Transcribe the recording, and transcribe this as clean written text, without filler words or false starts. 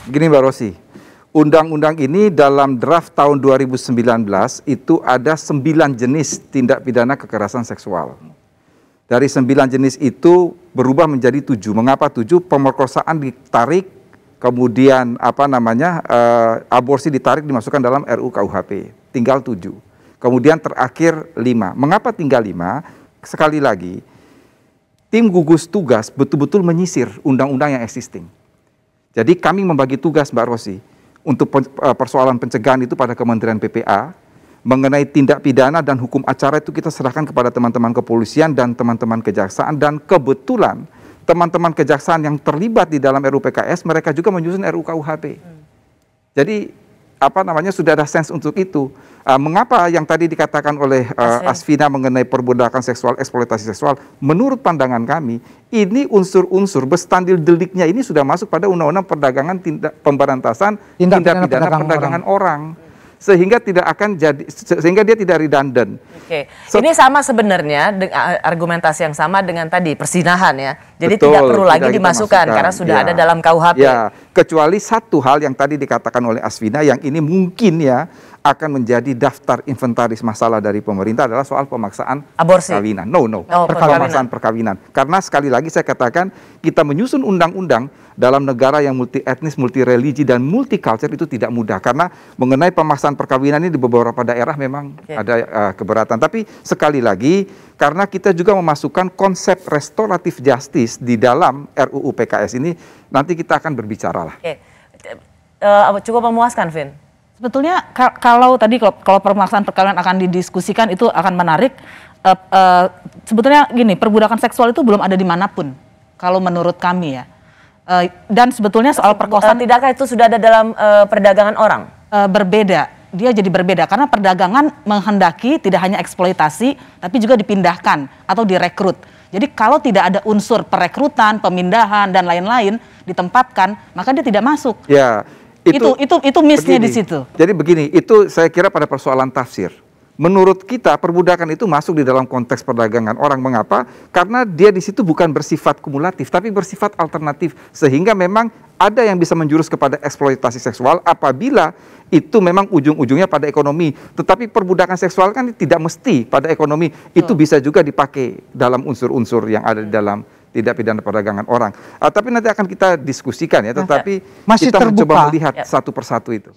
Gini Mbak Rosi, undang-undang ini dalam draft tahun 2019 itu ada 9 jenis tindak pidana kekerasan seksual. Dari 9 jenis itu berubah menjadi 7. Mengapa 7? Pemerkosaan ditarik, kemudian aborsi ditarik dimasukkan dalam RUU KUHP. Tinggal 7. Kemudian terakhir 5. Mengapa tinggal 5? Sekali lagi, tim gugus tugas betul-betul menyisir undang-undang yang existing. Jadi kami membagi tugas Mbak Rosi untuk persoalan pencegahan itu pada Kementerian PPA, mengenai tindak pidana dan hukum acara itu kita serahkan kepada teman-teman kepolisian dan teman-teman kejaksaan, dan kebetulan teman-teman kejaksaan yang terlibat di dalam RUU PKS mereka juga menyusun RUU KUHP. Jadi sudah ada sense untuk itu. Mengapa yang tadi dikatakan oleh Asvina mengenai perbudakan seksual, eksploitasi seksual, menurut pandangan kami, ini unsur-unsur bestandil deliknya ini sudah masuk pada Undang-Undang Perdagangan Pemberantasan Tindak Pidana Perdagangan Orang. Sehingga dia tidak redundant. Oke. Ini sama sebenarnya argumentasi yang sama dengan tadi persinahan ya. Jadi tidak perlu lagi dimasukkan karena sudah ada dalam KUHP. Ya, kecuali satu hal yang tadi dikatakan oleh Asvina yang ini mungkin ya akan menjadi daftar inventaris masalah dari pemerintah adalah soal pemaksaan aborsi. Perkawinan. Pemaksaan perkawinan. Karena sekali lagi saya katakan kita menyusun undang-undang dalam negara yang multi etnis, multi religi dan multi culture itu tidak mudah karena mengenai pemaksaan perkawinan ini di beberapa daerah memang ada keberatan. Tapi sekali lagi karena kita juga memasukkan konsep restoratif justice di dalam RUU PKS ini, nanti kita akan berbicara lah. Cukup memuaskan, Vin? Sebetulnya kalau pemaksaan perkawinan akan didiskusikan itu akan menarik. Sebetulnya gini, perbudakan seksual itu belum ada dimanapun kalau menurut kami ya. Dan sebetulnya soal perkosaan, tidakkah itu sudah ada dalam perdagangan orang? Berbeda, dia jadi berbeda karena perdagangan menghendaki tidak hanya eksploitasi tapi juga dipindahkan atau direkrut. Jadi kalau tidak ada unsur perekrutan, pemindahan dan lain-lain ditempatkan, maka dia tidak masuk. Ya, itu miss-nya di situ. Jadi begini, itu saya kira pada persoalan tafsir. Menurut kita perbudakan itu masuk di dalam konteks perdagangan orang. Mengapa? Karena dia di situ bukan bersifat kumulatif tapi bersifat alternatif, sehingga memang ada yang bisa menjurus kepada eksploitasi seksual apabila itu memang ujung-ujungnya pada ekonomi. Tetapi perbudakan seksual kan tidak mesti pada ekonomi, itu bisa juga dipakai dalam unsur-unsur yang ada di dalam tidak pidana perdagangan orang. Tapi nanti akan kita diskusikan ya, tetapi masih kita terbuka. mencoba melihat satu persatu itu.